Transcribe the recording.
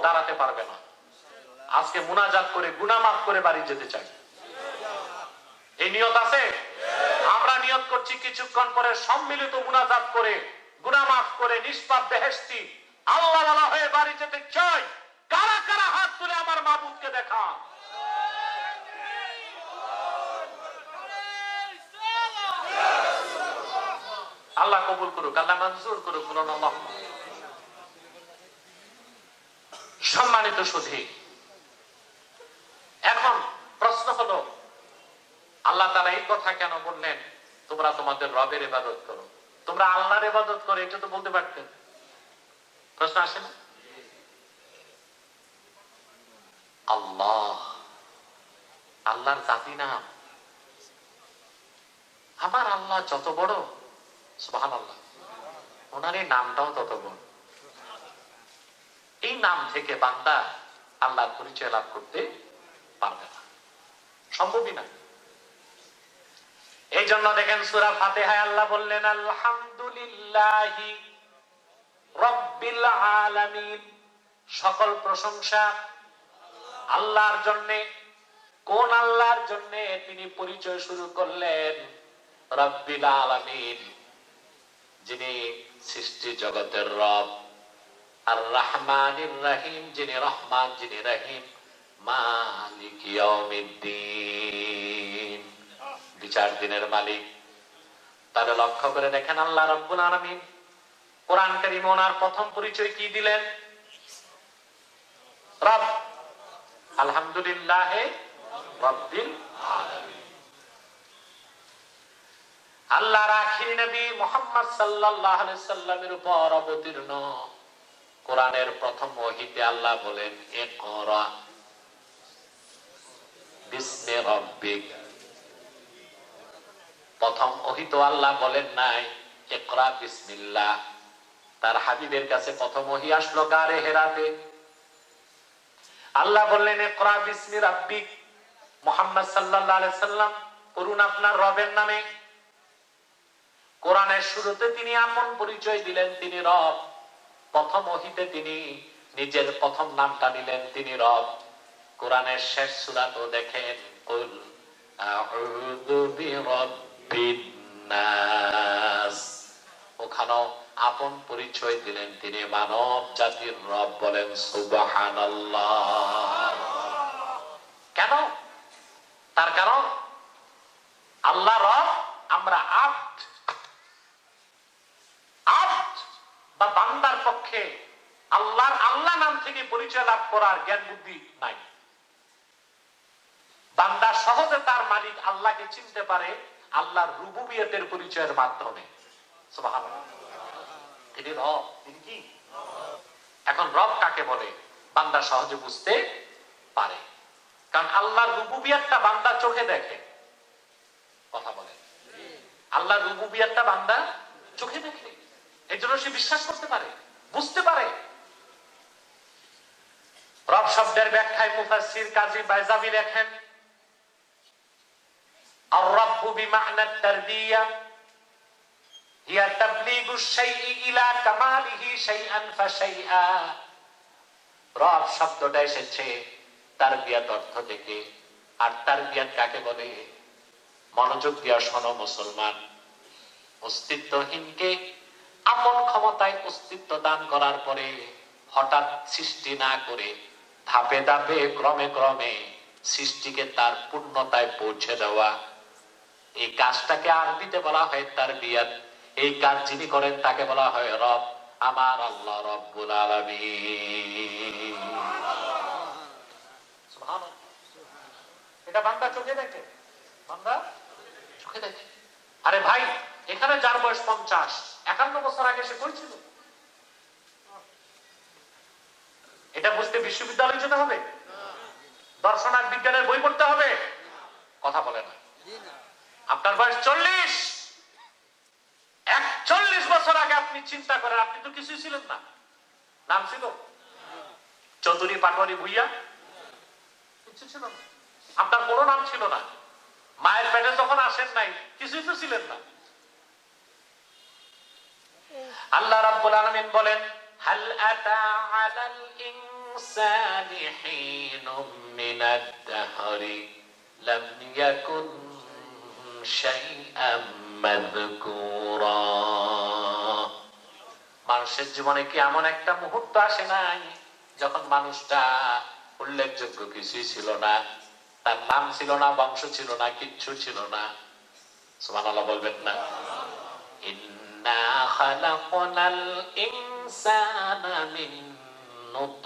দাঁড়াতে পারবে না। আজকে মুনাজাত করে গুনাহ মাফ করে বাড়ি যেতে চাই। এই নিয়ত আছে? আমরা নিয়ত করছি কিছুক্ষণ পরে সম্মিলিত মুনাজাত করে গুনাহ মাফ করে নিষ্পাপ বেহেশতি আল্লাহওয়ালা হয়ে বাড়ি যেতে চাই। কারা কারা হাত তুলে আমার মাবুদকে দেখা। আল্লাহ কবুল করুক, আল্লাহ মঞ্জুর করুক। সম্মানিত সুধী, এখন প্রশ্ন হলো আল্লাহ তাআলা এই কথা কেন বললেন তোমরা তোমাদের রবের ইবাদত করো? তোমরা আল্লাহর ইবাদত করো, এটা তো বলতে পারতেন। প্রশ্ন আসে না? আল্লাহ আল্লাহর জাতি নাম। আমার আল্লাহ যত বড়, সুবহানাল্লাহ, ওনার এই নামটাও তত বড়। এই নাম থেকে বান্দা আল্লাহর পরিচয় লাভ করতে পারবে না, সম্ভবই না। এই জন্য দেখেন সূরা ফাতিহায় আল্লাহ বললেন আলহামদুলিল্লাহি রাব্বিল আলামিন, সকল প্রশংসা আল্লাহর জন্য। কোন আল্লাহর জন্য? তিনি পরিচয় শুরু করলেন রাব্বিল আলামিন, যিনি সৃষ্টি জগতের রব, আর রহমানির রহিম, যিনি রহমান যিনি রহিম, মালিক ইয়াউমিদ্দিন, বিচার দিনের মালিক। তাহলে লক্ষ্য করে দেখেন আল্লাহ রাব্বুল আলামিন কোরআন কারীমে ওনার প্রথম পরিচয় কি দিলেন? রব। আলহামদুলিল্লাহ রাব্বিল আলামিন। আল্লাহর আখিরি নবী মুহাম্মদ সাল্লাল্লাহু আলাইহি সাল্লামের উপর অবতীর্ণ কোরআনের প্রথম ওহীতে আল্লাহ বলেন ইকরা বিসমি রাব্বিক। প্রথম ওহী তো আল্লাহ বলেন নাই ইকরা বিসমিল্লাহ। তার হাবিবের কাছে প্রথম ওহী আসলো গারে হেরাতে। আল্লাহ বললেন ইকরা বিসমি রাব্বিক, মুহাম্মদ সাল্লাল্লাহু আলাইহি সাল্লাম পড়ুন আপনার রবের নামে। কোরআনের শুরুতে তিনি আপন পরিচয় দিলেন, তিনি রব। প্রথম ওহীতে তিনি নিজের প্রথম নামটা নিলেন, তিনি রব। কোরআনের শেষ সূরা তো দেখেন কুল আউযু বিরাব্বিন নাস, ওখানে আপন পরিচয় দিলেন তিনি মানব জাতির রব। বলেন সুবহানাল্লাহ। কেন? তার কারণ আল্লাহ রব, আমরা আব্দ। আব্দ বা বান্দার পক্ষে আল্লাহর আল্লাহ নাম থেকে পরিচয় লাভ করার জ্ঞান বুদ্ধি নাই। বান্দা সহজে তার মালিক আল্লাহকে চিনতে পারে আল্লাহর রুবুবিয়তের পরিচয়ের মাধ্যমে। সুবহানাল্লাহ। তিনি রব, তিনি কি? এখন রব কাকে বলে বান্দা সহজে বুঝতে পারে, কারণ আল্লাহর রুবুবিয়তটা বান্দা চোখে দেখে। কথা বলেন, আল্লাহর রুবুবিয়তটা বান্দা চোখে দেখে, এই জন্য সে বিশ্বাস করতে পারে, বুঝতে পারে। রব শব্দের ব্যাখ্যায় মুফাসসির কাজী বাইজাবি লেখেন আর-রাব্বু বিমা'না আত-তারবিয়া হিয়া তাবলীগুশ শাইই ইলা কামালিহি শাইআন ফাশাইআ। রব শব্দটা এসেছে তারবিয়াত অর্থ থেকে। আর তারবিয়াত কাকে বলে? মনোযোগ দিয়া শোনো মুসলমান। অস্তিত্বহীনকে আপন ক্ষমতায় অস্তিত্ব দান করার পরে হঠাৎ সৃষ্টি না করে ধাপে ধাপে ক্রমে ক্রমে সৃষ্টিকে তার পূর্ণতায় পৌঁছে দেওয়া, এই কাজটাকে আরবিতে বলা হয় তারবিয়াত। এই কাজ যিনি করেন তাকে বলা হয় রব। আমার আল্লাহ রব্বুল আলামিন। সুবহানাল্লাহ। এটা বান্দা চোখে দেখে, বান্দা চোখে দেখে। আরে ভাই, এখানে যার বয়স 50, 51 বছর আগে সে করেছিল। এটা বুঝতে বিশ্ববিদ্যালয়ে যেতে হবে? দর্শন আর বিজ্ঞানের বই পড়তে হবে? কথা বলে না। আপনার বয়স 40, 41 বছর আগে আপনি চিন্তা করেন, আপনি তো কিছুই ছিলেন না। নাম ছিল চৌধুরী, পাটোয়ারি, ভুইয়া? কিছু ছিল না। আপনার কোনো নাম ছিল না। মায়ের পেটে যখন আসেন নাই কিছুই তো ছিলেন না। আল্লাহ রাব্বুল আলামিন বলেন হাল আতা আলাল ইনসানি হিনুম মিনাদ দাহরি লাম ইয়াকুন শাইআম মাযকুরা। মানুষের জীবনে কি এমন একটা মুহূর্ত আসে নাই যখন মানুষটা উল্লেখযোগ্য কিছুই ছিল না, তার নাম ছিল না, বংশ ছিল না, কিচ্ছু ছিল না? সুবহানাল্লাহ বলবেন না? ইন্না খালাকনাল ইনসানা মিন নুতফাতিন